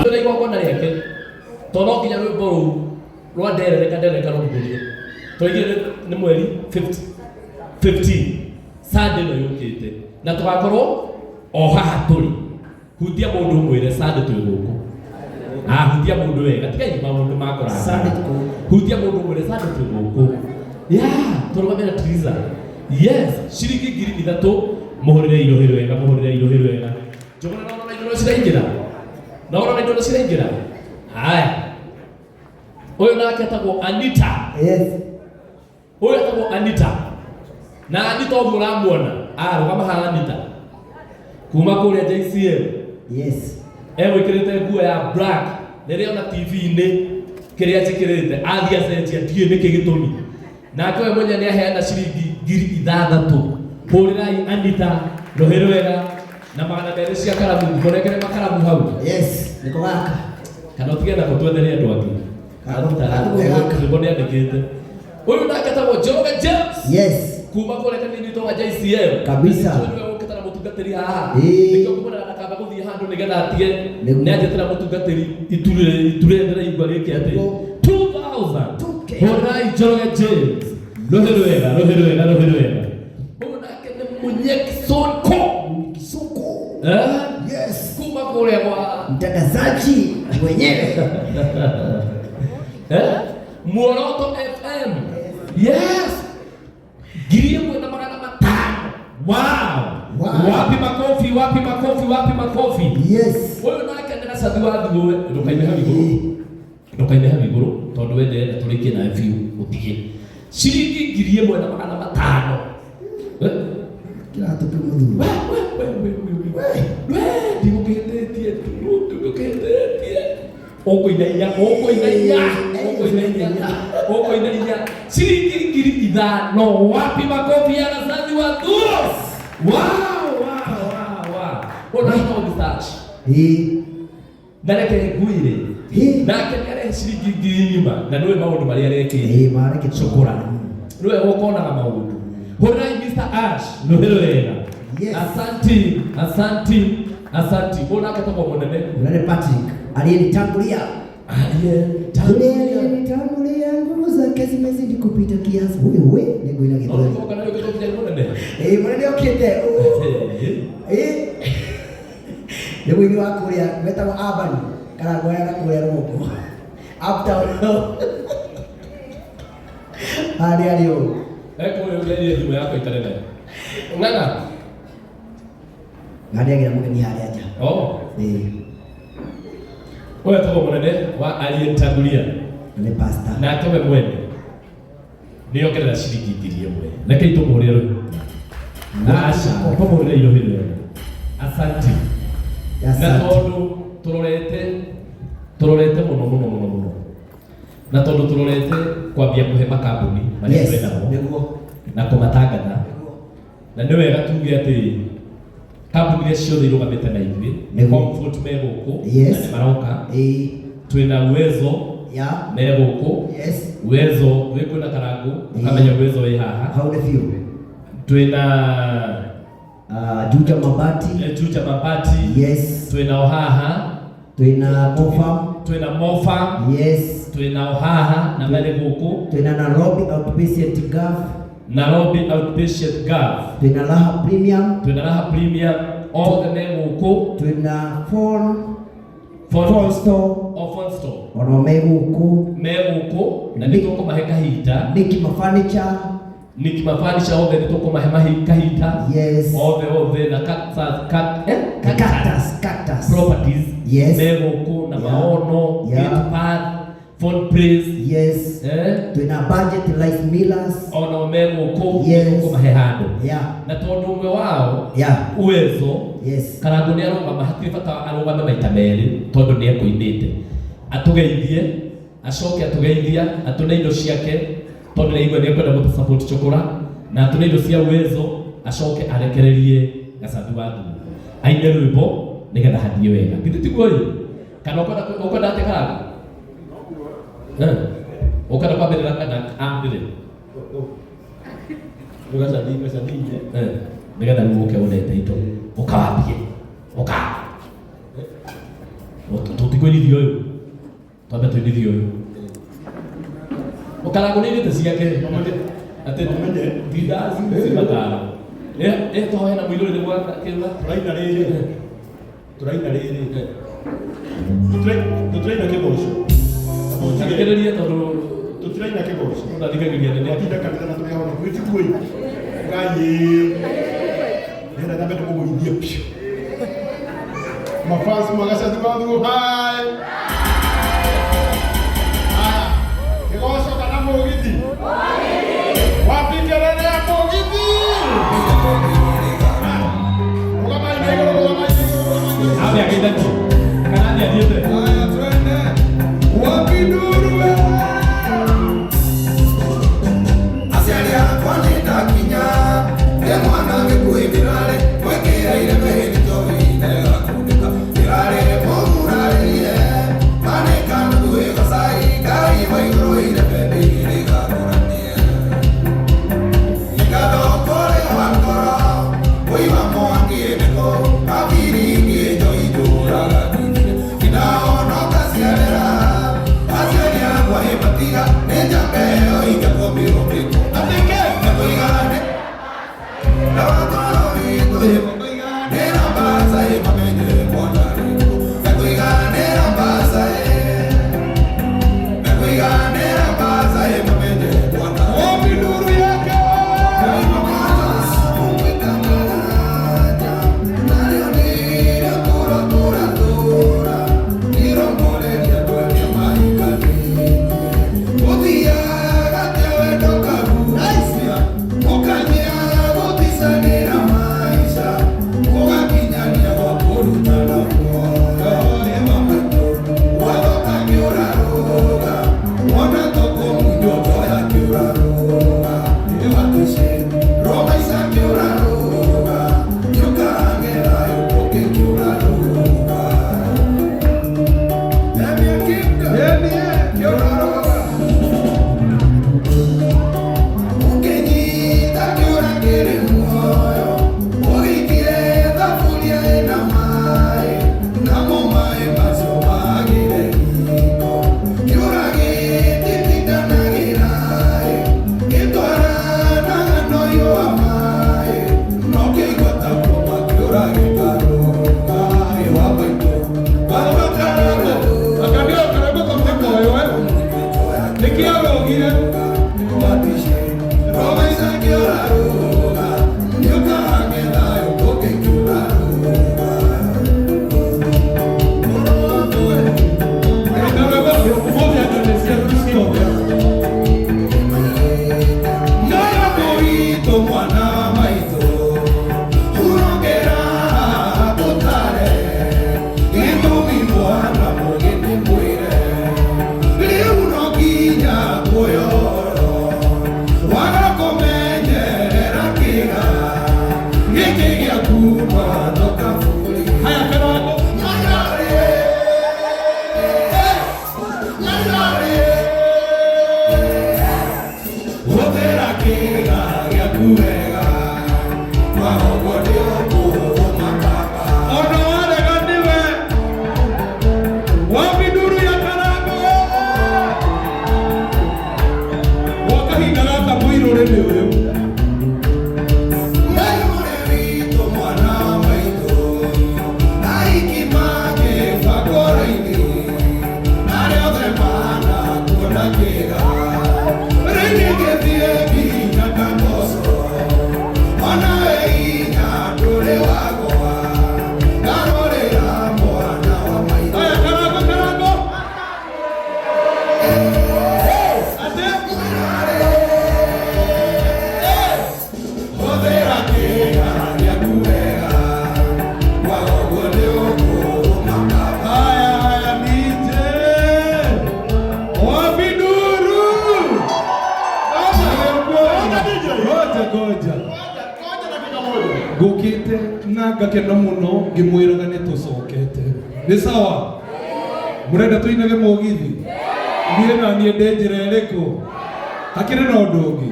Ndio iko kwa ndani yake. Tono kinya rwimbo rwa ndereka rũmbũrie. Tũigire nĩ mweri 15 Sunday no yũkĩte. Na tũgakorwo o haha tũrĩ. Hutia mũndũ mwĩre Sunday tũrĩ gũkũ. Hutia mũndũ wega. Tiga maũndũ makora. Sunday tũrĩ. Hutia mũndũ mwĩre Sunday tũrĩ gũkũ. Tũrũgamĩra Triza. Yes, ciringi 3,000 mũhũrĩre irohĩro wega, mũhũrĩre irohĩro wega. Njogona na indo ciraingĩra. Naona ndio ciraingira. Haya. Huyo nake atagwo Anita. Yes. Huyo atagwo Anita. Na Anita ũmũramuona. Rũgama haha Anita. Kuma kũrĩa JCM. Yes. Wĩkĩrĩte nguo ya black. Rĩrĩa ona TV-inĩ kĩrĩa njĩkĩrĩte athiĩ acenjia ndiĩ nĩkĩ gĩtũmi. Nake we mwenye nĩaheana ciringi 6,000. Hũrĩrai Anita rũhĩrĩ wega. Na magana merĩ cia karamu, konekere makaramu hau. Yes, niko gaka. Kana utigenda kutwenderia andu angi. Mbona andikite. Huyu nake atagwo Njoroge James. Yes. Kuma kule kanini to wa JCM. Kabisa. Ndio ukitara mutungatiri haha. Nikio kumona nakamba guthii handu nigetha atige. Ni anjetera mutungatiri iture ndira igwa riki ati 2,000. Horai Njoroge James. Rohero wega. Huyu nake ni Munyeki Sonko. Yes. Kuma kule kwa mtangazaji mwenyewe. Muoroto FM. Yes. Girie mwenda magana 5. Wow. Wapi makofi. Yes. Wewe nake ndana sathi wa thigũwe ndukaime ha igũrũ tondu wende na tũrĩkie na view utige. Ciringi girie mwenda magana 5. Kila tukimudhu. Ndiguketetie. Okoinaia. Ciringi 5,000. Wapi makofi ya Nazathi wa Thuos? Wow. Ona ino research. Ndareke nguire. Nake nĩarehe ciringi 1,000 na nĩwe maũndũ marĩa arekĩte. Mareke chokora. Nĩwe gũkonaga maũndũ. Horai Mr. Ash, rũhĩrĩ wega. Yes. Asanti. Bona akatoka mwanene. Mwanene Patrick. Aliyenitangulia nguvu zake zimezidi kupita kiasi. Wewe nego ina kidogo. Kana hiyo kitu kijana mwanene. Mwanene okete. Nego ni wako ya meta wa Urban. Kana goya na kuya romoko. Uptown. Alio. Kule ile ndio yako italele. Ngana. Ngani agira mugeni hali aja. Wewe toka mwanene wa aliyenitangulia. Ni pastor. Na tobe mwene. Ndio kile shilingi 1,000. Na kitu murero. Asha, kwa murero hilo hilo. Asante. Na tondu turorete muno. Na tondu turorete kwambia kuhe makambuni maria twenda mo. Na kumatangatha. Na nĩ wega tuge atĩ kambuni iria ciothe irũgamĩte na ithuĩ Comfort me gũkũ na nĩ maroka twĩna Uwezo me gũkũ Uwezo wĩ kwĩna Karangũ ũkamenya Uwezo wĩ haha twĩna Juja Mabati twĩna Ohaha twĩna Mofa twĩna Ohaha na me gũkũ twĩna Nairobi Outpatient Gov Nairobi Outpatient Gulf, twina Raha Premium, othe me guku, twina Phone Store, ono me guku na nitukumahe kahinda, Niki Mafurniture othe nitukumahe kahinda, yes, othe na Cactus Properties, yes, me guku na maono, Gate Path, Phone Praise, yes, twina Budget Life Millers, ono me guku, yes, nitukumahe handu, yeah, na tondu umwe wao, yeah, Uwezo, yes, Karangu ni arugama hatirĩ bata arugame maita merĩ tondu ni ekũinĩte atugeithie acoke atugeithia atune indo ciake tondu ni igwe ni ekwenda gũtũ support chokora na atune indo cia Uwezo acoke arekererie gacathi wa thumu aine rwĩmbo nigetha hathie wega githĩ tiguo kana ũkwenda atĩ Karangu ũkwenda kwambĩrĩra kana ambĩrĩre nigetha rĩu ũke ũnete indo ukawambie tutigwĩrithio ũyũ twambe twĩrithio ũyũ Karangu nĩ irĩte ciake atĩ ndidazi cibatara twahoe na mũirũrĩ nĩ gwa kĩruga tũraina rĩrĩ tũtiraina kĩgoco thikĩrĩrie tondũ tũtiraina kĩgoco ndathikagĩria nene atinda kanitha na tũrĩhona gwĩtiguĩ ngai nenda nyambe nĩmũgũithie piũ mafans magacathi mathuo hai kĩgoco kana mũgithi wapingerere ya mũgithi rũgamaina igũrũ abe akaithaki kana nĩ athiĩte wapindurwe aciari akwa nĩndakinya ndĩ mwana gĩkuĩkĩrarĩ mwĩkĩrĩire mĩhĩndi njohi-inĩ gakundĩka kĩrarĩ mũmurarĩire manĩka nũguĩ gacai ngai maigũrũire bendĩirĩ gakũranie igathokorĩ wa ngoro ũiwa mwangiĩnĩkũ abiringi njohi ndũraga ndinire kinaonoka ciarĩra aciari akwa ĩmatiga nĩ njambeo ingĩkũmirwo mĩkũ atĩke nakũigane Wakahindagata mwirũrĩrĩ ũyũ tũcokanĩte na ngakena mũno ngĩmwĩraga nĩ tũcokete. Nĩ sawa? Mũrenda tũinage mũgithi? Niĩ na niĩ ndĩ njĩra ĩrĩkũ? Hakĩrĩ na ũndũ ũngĩ?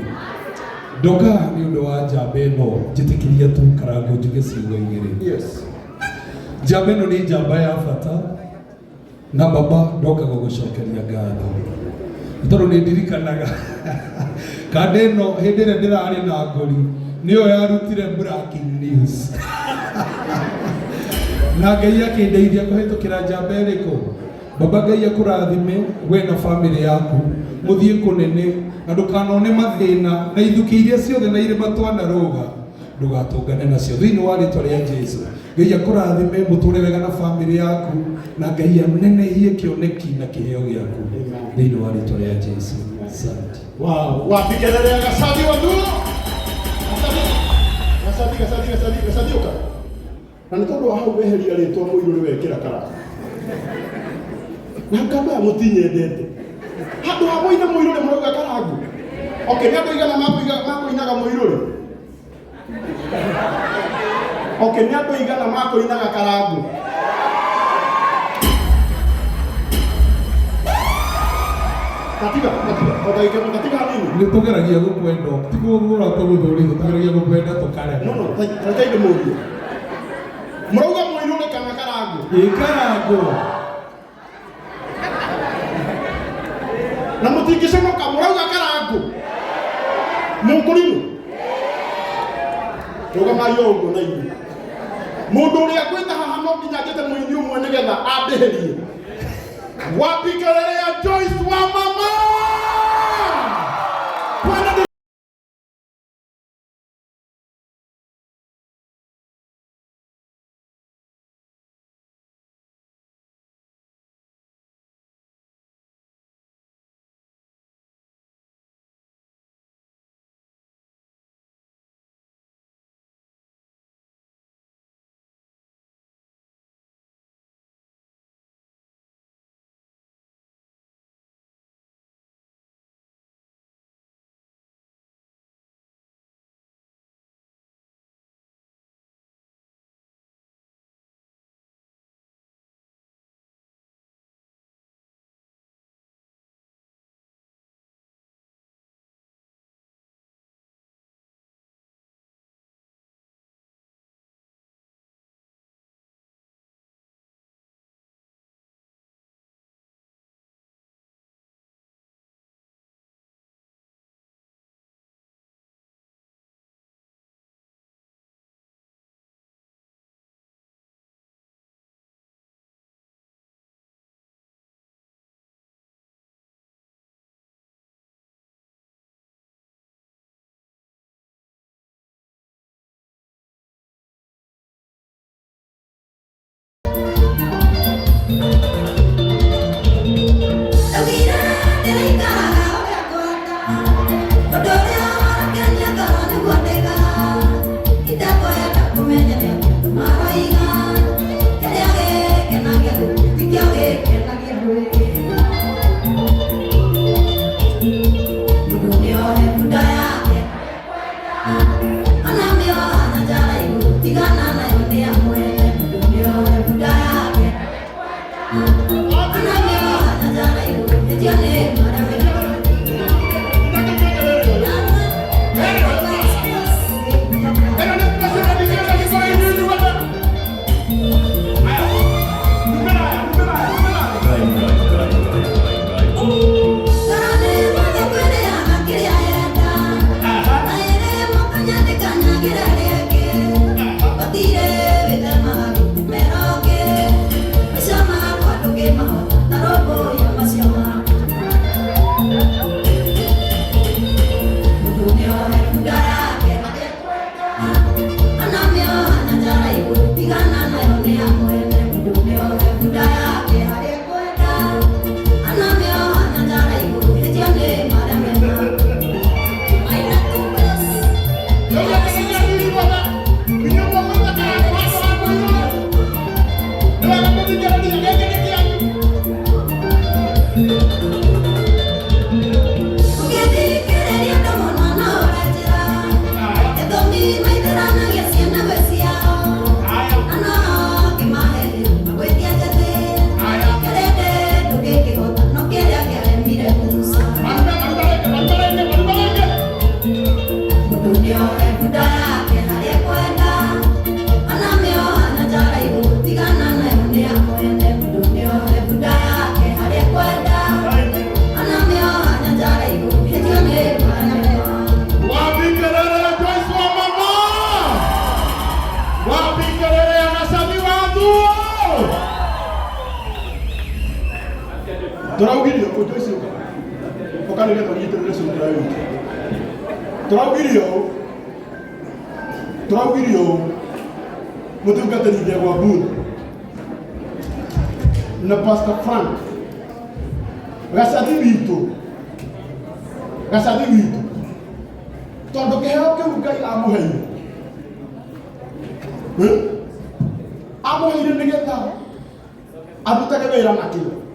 Ndoka nĩ ũndũ wa njamba ĩno njĩtĩkĩria tu Karangũ njuge ciugo igĩrĩ. Yes. Njamba ĩno nĩ njamba ya bata na baba ndoka gũgũcokeria ngatho. Tondũ nĩ ndirikanaga kandi ĩno hĩndĩ ĩrĩa ndĩrarĩ na ngori nĩyo yarutire breaking news. Na Ngai akĩndeithia kũhĩtũkĩra njamba ĩrĩkũ? Baba Ngai akũrathime we na family yaku mũthiĩ kũnene na ndũkanone mathĩna na ithukĩ iria ciothe na irĩma twanarũga ndũgatũngane nacio thĩinĩ wa rĩtwa rĩa Jesũ. Ngai akũrathime mũtũre wega na family yaku na Ngai amnenehie kĩoneki na kĩheo gĩaku thĩinĩ wa rĩtwa rĩa Jesũ. Asante. Wow, wapikelelea Gasadi wa Nduro. Gasadi oka. Na nĩ tondũ wa hau weheria rĩtwa Mũirũ wekĩra Karangũ. Na ngamba ya mũtinyendete. Handũ ha mũine Mũirũ mũrauga Karangũ. Okay, nĩ andũ igana makũinaga Mũirũ. Okay, nĩ andũ igana makũinaga Karangũ. Katiba nini? Nĩ tũgeragia gũkwenda. Ti kũgũra tũgũthũri tũgeragia gũkwenda tũkare. No, reke mũriũ. Mũrauga Mũirũ kana Karangũ? Karangũ. Na mũtingĩconoka mũrauga Karangũ. Mũkũrinũ. Rũgamai ũguo na inyuĩ. Mũndũ ũrĩa kwenda haha no nginya angĩte mũini ũmwe nĩgetha ambĩhĩrie. Wapi kelele ya Joyce wa mama? Tũraugirio ũndũ ũcio ũkanĩgetha ũnyitĩrĩre cũngĩra witũ. Tũraugirio mũtungatĩri Ndegwa Booth na Pastor Frank gacathi witũ tondũ kĩheo kĩu Ngai amũheire nĩgetha arutage wĩra nakĩo.